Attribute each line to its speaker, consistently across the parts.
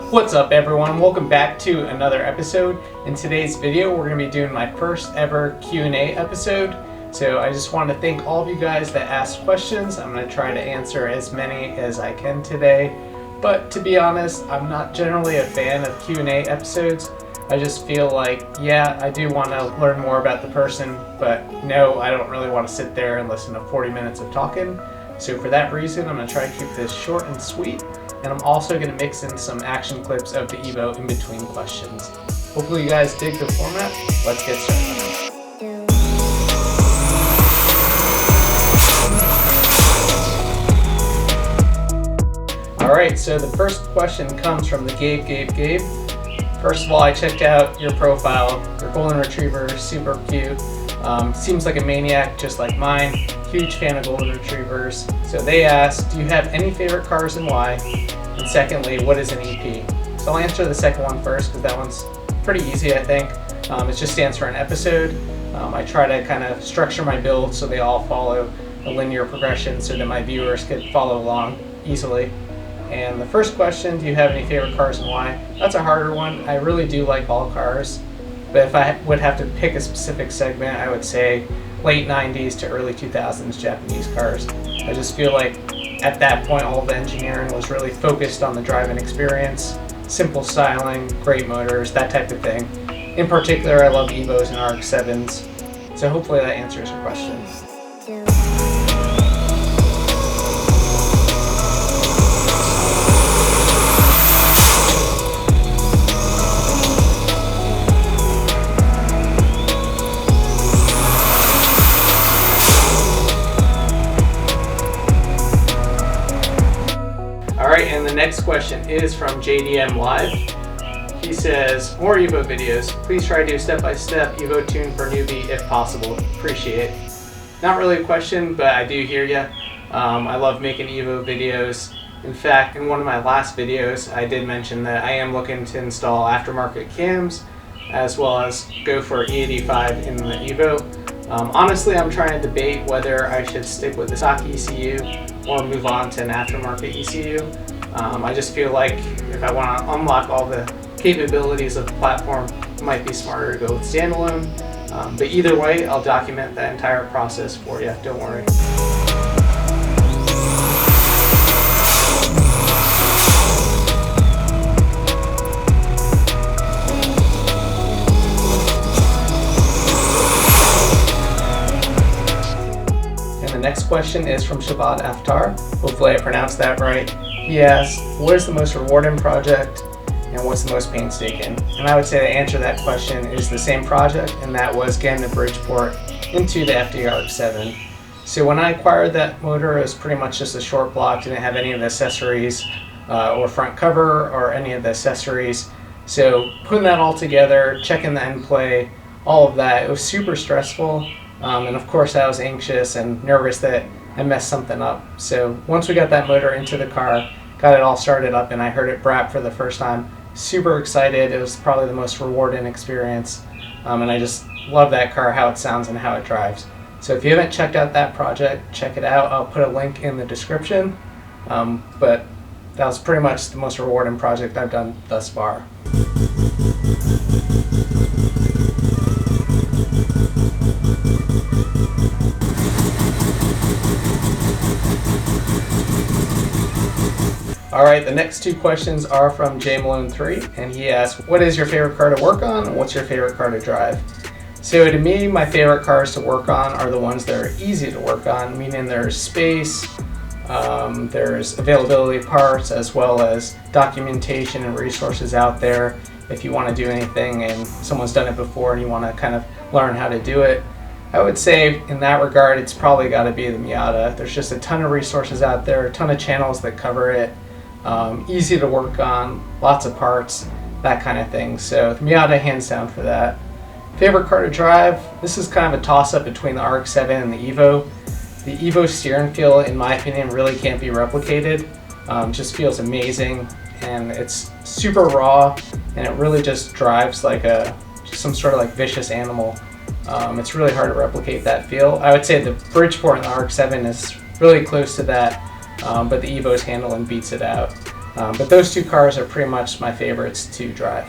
Speaker 1: What's up everyone, welcome back to another episode. In today's video we're going to be doing my first ever Q&A episode. So I just want to thank all of you guys that asked questions. I'm going to try to answer as many as I can today. But to be honest, I'm not generally a fan of Q&A episodes. I just feel like, yeah, I do want to learn more about the person, but no, I don't really want to sit there and listen to 40 minutes of talking. So for that reason, I'm going to try to keep this short and sweet. And I'm also going to mix in some action clips of the Evo in between questions. Hopefully you guys dig the format. Let's get started. Alright, so the first question comes from the Gabe Gabe. First of all, I checked out your profile. Your golden retriever is super cute. Seems like a maniac just like mine. Huge fan of golden retrievers. So they asked, do you have any favorite cars and why? And secondly, what is an EP? So I'll answer the second one first because that one's pretty easy, I think. It just stands for an episode. I try to kind of structure my build so they all follow a linear progression so that my viewers could follow along easily. And the first question, do you have any favorite cars and why? That's a harder one. I really do like all cars. But if I would have to pick a specific segment, I would say late 90s to early 2000s Japanese cars. I just feel like at that point all the engineering was really focused on the driving experience, simple styling, great motors, that type of thing. In particular, I love Evos and RX-7s. So hopefully that answers your question. Alright, and the next question is from JDM Lodge. He says, more Evo videos. Please try to do step-by-step Evo tune for newbie if possible. Appreciate. Not really a question, but I do hear ya. I love making Evo videos. In fact, in one of my last videos, I did mention that I am looking to install aftermarket cams as well as go for E85 in the Evo. Honestly, I'm trying to debate whether I should stick with the stock ECU or move on to an aftermarket ECU. I just feel like if I want to unlock all the capabilities of the platform, it might be smarter to go with standalone. But either way, I'll document that entire process for you, don't worry. The next question is from Shabbat EFT. Hopefully I pronounced that right. He asked, what is the most rewarding project and what's the most painstaking? And I would say the answer to that question is the same project, and that was getting the Bridgeport into the FD-RX-7. So when I acquired that motor, it was pretty much just a short block, didn't have any of the accessories or front cover or any of the accessories. So putting that all together, checking the end play, all of that, it was super stressful. And of course I was anxious and nervous that I messed something up. So once we got that motor into the car, got it all started up, and I heard it brap for the first time, super excited. It was probably the most rewarding experience. And I just love that car, how it sounds and how it drives. So if you haven't checked out that project, check it out. I'll put a link in the description. But that was pretty much the most rewarding project I've done thus far. Alright, the next two questions are from JMalone3, and he asked, what is your favorite car to work on, and what's your favorite car to drive? So to me, my favorite cars to work on are the ones that are easy to work on, meaning there's space, there's availability of parts, as well as documentation and resources out there if you want to do anything and someone's done it before and you want to kind of learn how to do it. I would say in that regard, it's probably got to be the Miata. There's just a ton of resources out there, a ton of channels that cover it. Easy to work on, lots of parts, that kind of thing. So the Miata, hands down for that. Favorite car to drive? This is kind of a toss-up between the RX-7 and the Evo. The Evo steering feel, in my opinion, really can't be replicated. Just feels amazing, and it's super raw, and it really just drives like some sort of like vicious animal. It's really hard to replicate that feel. I would say the Bridgeport and the RX-7 is really close to that, but the Evo's handling beats it out. But those two cars are pretty much my favorites to drive.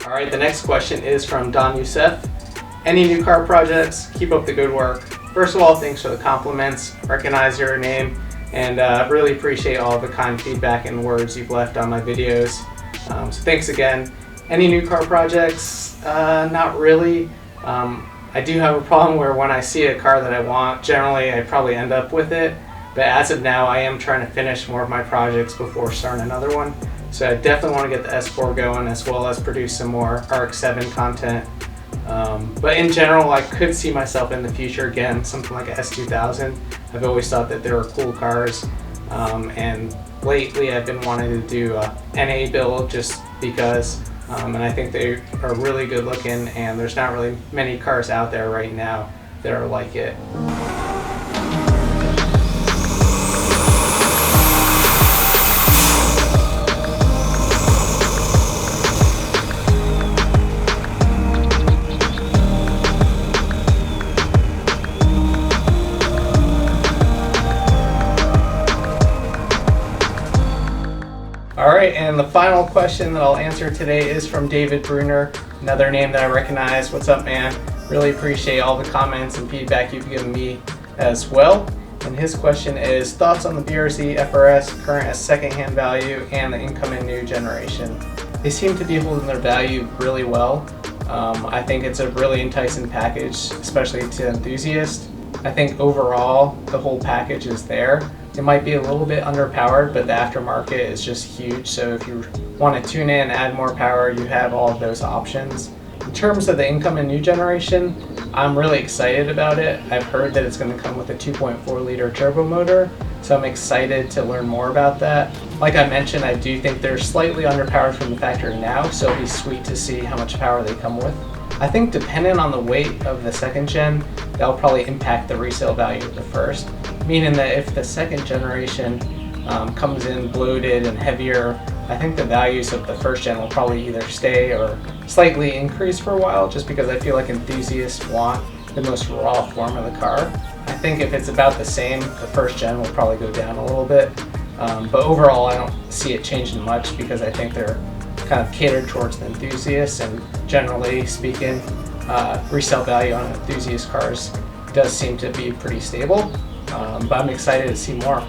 Speaker 1: All right, the next question is from Don Youssef. Any new car projects? Keep up the good work. First of all, thanks for the compliments. Recognize your name, and really appreciate all the kind feedback and words you've left on my videos. So thanks again. Any new car projects? Not really. I do have a problem where when I see a car that I want, generally I probably end up with it. But as of now, I am trying to finish more of my projects before starting another one. So I definitely want to get the S4 going, as well as produce some more RX-7 content. But in general, I could see myself in the future again, something like a S2000. I've always thought that they were cool cars. And lately I've been wanting to do a NA build just because, and I think they are really good looking, and there's not really many cars out there right now that are like it. Alright, and the final question that I'll answer today is from David Bruner, another name that I recognize. What's up, man? Really appreciate all the comments and feedback you've given me as well. And his question is, thoughts on the BRZ FRS, current as secondhand value, and the incoming new generation? They seem to be holding their value really well. I think it's a really enticing package, especially to enthusiasts. I think overall, the whole package is there. It might be a little bit underpowered, but the aftermarket is just huge. So if you want to tune in, add more power, you have all of those options. In terms of the incoming new generation, I'm really excited about it. I've heard that it's going to come with a 2.4 liter turbo motor, so I'm excited to learn more about that. Like I mentioned, I do think they're slightly underpowered from the factory now, so it'll be sweet to see how much power they come with. I think depending on the weight of the second gen, that'll probably impact the resale value of the first. Meaning that if the second generation comes in bloated and heavier, I think the values of the first gen will probably either stay or slightly increase for a while, just because I feel like enthusiasts want the most raw form of the car. I think if it's about the same, the first gen will probably go down a little bit. But overall, I don't see it changing much because I think they're kind of catered towards the enthusiasts, and generally speaking, resale value on enthusiast cars does seem to be pretty stable. But I'm excited to see more.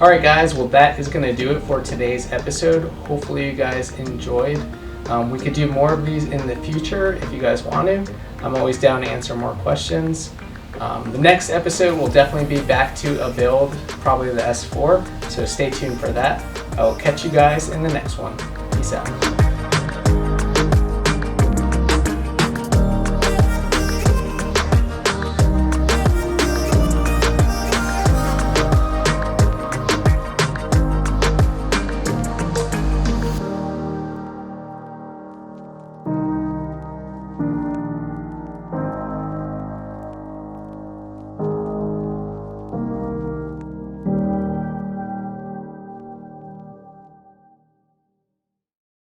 Speaker 1: Alright guys, well that is going to do it for today's episode. Hopefully you guys enjoyed. We could do more of these in the future if you guys want to. I'm always down to answer more questions. The next episode will definitely be back to a build, probably the S4, so stay tuned for that. I will catch you guys in the next one. Peace out.